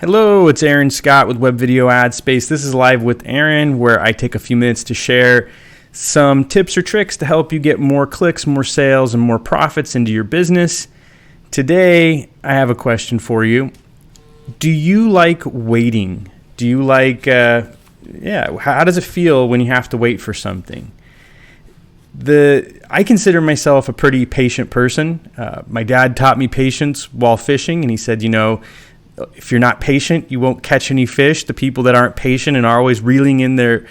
Hello, it's Ahryn Scott with Web Video Ad Space. This is Live with Ahryn, where I take a few minutes to share some tips or tricks to help you get more clicks, more sales, and more profits into your business. Today, I have a question for you. Do you like waiting? Do you like, how does it feel when you have to wait for something? I consider myself a pretty patient person. My dad taught me patience while fishing, and he said, if you're not patient, you won't catch any fish. The people that aren't patient and are always reeling in their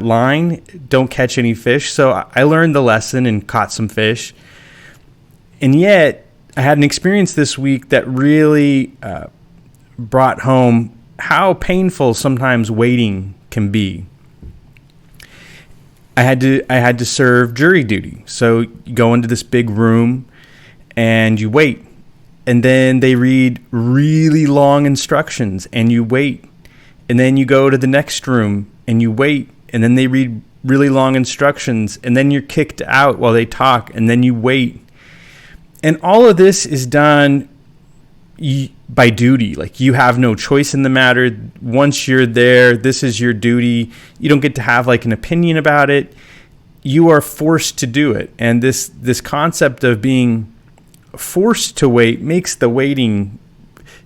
line don't catch any fish. So I learned the lesson and caught some fish. And yet, I had an experience this week that really brought home how painful sometimes waiting can be. I had to serve jury duty. So you go into this big room and you wait. And then they read really long instructions and you wait. And then you go to the next room and you wait. And then they read really long instructions. And then you're kicked out while they talk. And then you wait. And all of this is done by duty. Like, you have no choice in the matter. Once you're there, this is your duty. You don't get to have like an opinion about it. You are forced to do it. And this concept of being forced to wait makes the waiting,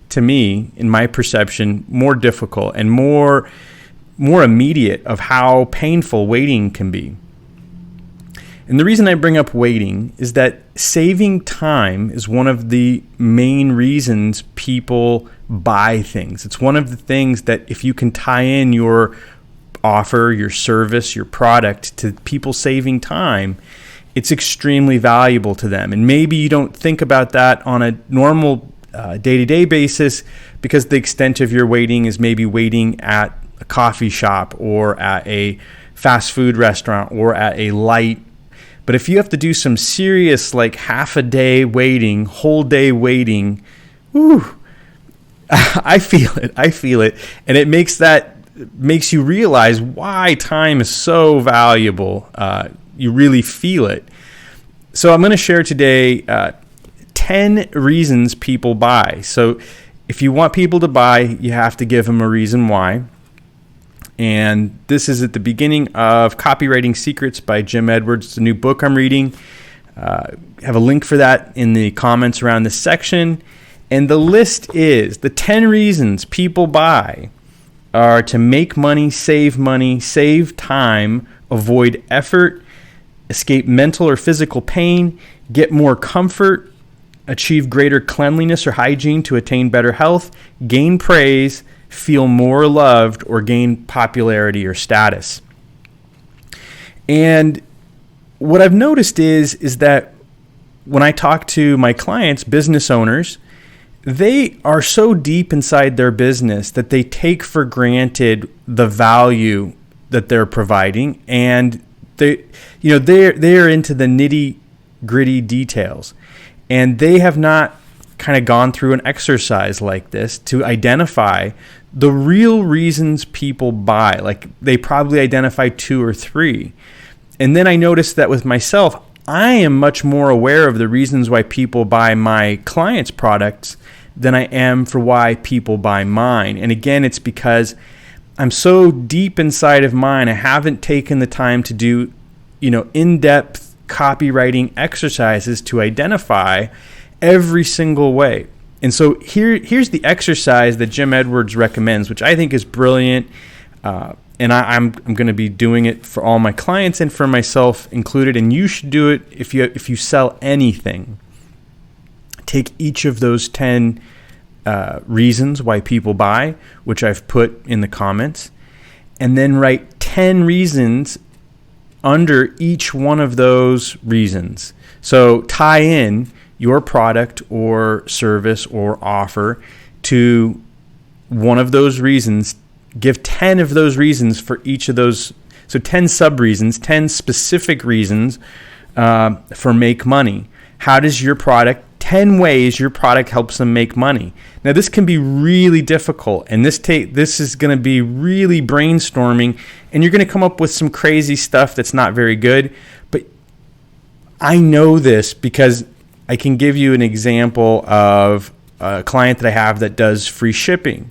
to me, in my perception, more difficult and more immediate of how painful waiting can be. And the reason I bring up waiting is that saving time is one of the main reasons people buy things. It's one of the things that if you can tie in your offer, your service, your product to people saving time, it's extremely valuable to them. And maybe you don't think about that on a normal day-to-day basis because the extent of your waiting is maybe waiting at a coffee shop or at a fast food restaurant or at a light. But if you have to do some serious, like half a day waiting, whole day waiting, I feel it. And it makes you realize why time is so valuable. You really feel it. So I'm going to share today 10 reasons people buy. So if you want people to buy, you have to give them a reason why. And this is at the beginning of Copywriting Secrets by Jim Ewards. It's a new book I'm reading. I have a link for that in the comments around this section. And the list is the 10 reasons people buy are to make money, save time, avoid effort, escape mental or physical pain, get more comfort, achieve greater cleanliness or hygiene to attain better health, gain praise, feel more loved, or gain popularity or status. And what I've noticed is that when I talk to my clients, business owners, they are so deep inside their business that they take for granted the value that they're providing, and they're into the nitty-gritty details, and they have not kind of gone through an exercise like this to identify the real reasons people buy. Like, they probably identify 2 or 3. And then I noticed that with myself, I am much more aware of the reasons why people buy my clients' products than I am for why people buy mine. And again, it's because I'm so deep inside of mine, I haven't taken the time to do, in-depth copywriting exercises to identify every single way. And so here's the exercise that Jim Ewards recommends, which I think is brilliant. And I'm going to be doing it for all my clients and for myself included. And you should do it if you sell anything. Take each of those 10 reasons why people buy, which I've put in the comments, and then write 10 reasons under each one of those reasons. So tie in your product or service or offer to one of those reasons. Give 10 of those reasons for each of those. So 10 sub-reasons, 10 specific reasons for make money. How does your product, 10 ways your product helps them make money. Now, this can be really difficult, and this is going to be really brainstorming, and you're going to come up with some crazy stuff that's not very good. But I know this because I can give you an example of a client that I have that does free shipping.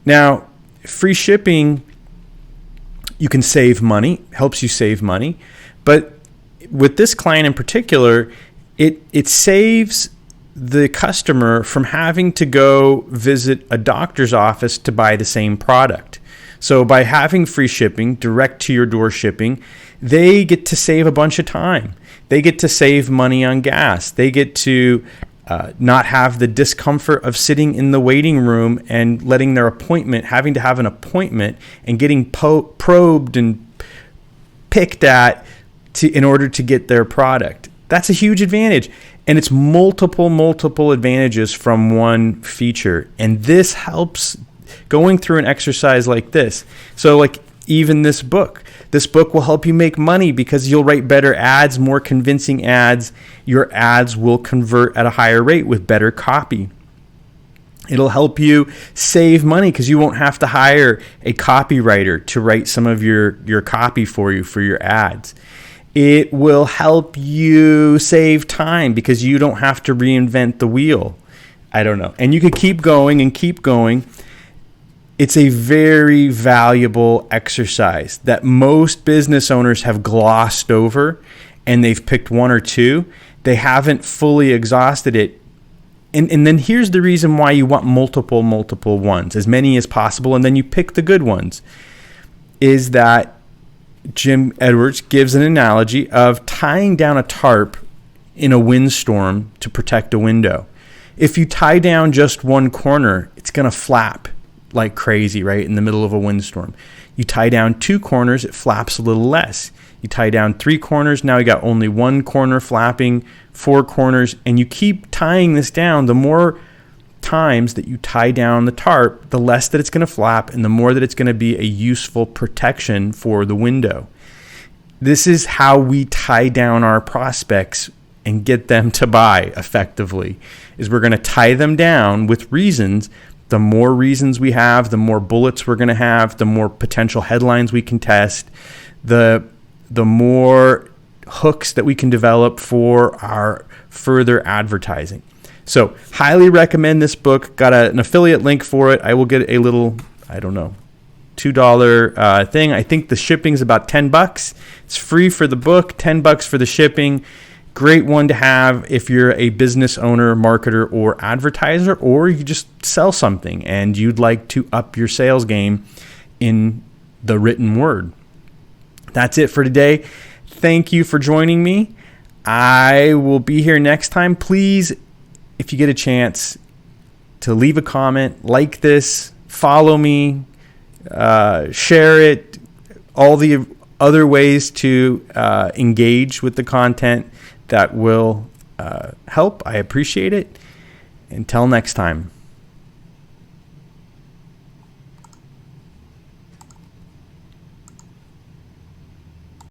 Now, free shipping, you can save money, helps you save money. But with this client in particular, it saves the customer from having to go visit a doctor's office to buy the same product. So by having free shipping, direct to your door shipping, they get to save a bunch of time. They get to save money on gas. They get to not have the discomfort of sitting in the waiting room and having to have an appointment and getting probed and picked at in order to get their product. That's a huge advantage. And it's multiple advantages from one feature. And this helps going through an exercise like this. So like even this book will help you make money because you'll write better ads, more convincing ads. Your ads will convert at a higher rate with better copy. It'll help you save money because you won't have to hire a copywriter to write some of your copy for you for your ads. It will help you save time because you don't have to reinvent the wheel. I don't know. And you could keep going and keep going. It's a very valuable exercise that most business owners have glossed over, and they've picked one or two. They haven't fully exhausted it. And then here's the reason why you want multiple ones, as many as possible, and then you pick the good ones, is that Jim Ewards gives an analogy of tying down a tarp in a windstorm to protect a window. If you tie down just one corner, it's going to flap like crazy, right, in the middle of a windstorm. You tie down two corners, it flaps a little less. You tie down three corners, now you got only one corner flapping, four corners, and you keep tying this down. The more times that you tie down the tarp, the less that it's going to flap and the more that it's going to be a useful protection for the window. This is how we tie down our prospects and get them to buy effectively, is we're going to tie them down with reasons. The more reasons we have, the more bullets we're going to have, the more potential headlines we can test, the more hooks that we can develop for our further advertising. So highly recommend this book. Got an affiliate link for it. I will get a little, $2 thing. I think the shipping is about $10. It's free for the book, $10 for the shipping. Great one to have if you're a business owner, marketer, or advertiser, or you just sell something and you'd like to up your sales game in the written word. That's it for today. Thank you for joining me. I will be here next time. Please, if you get a chance, to leave a comment, like this, follow me, share it, all the other ways to engage with the content that will help. I appreciate it. Until next time.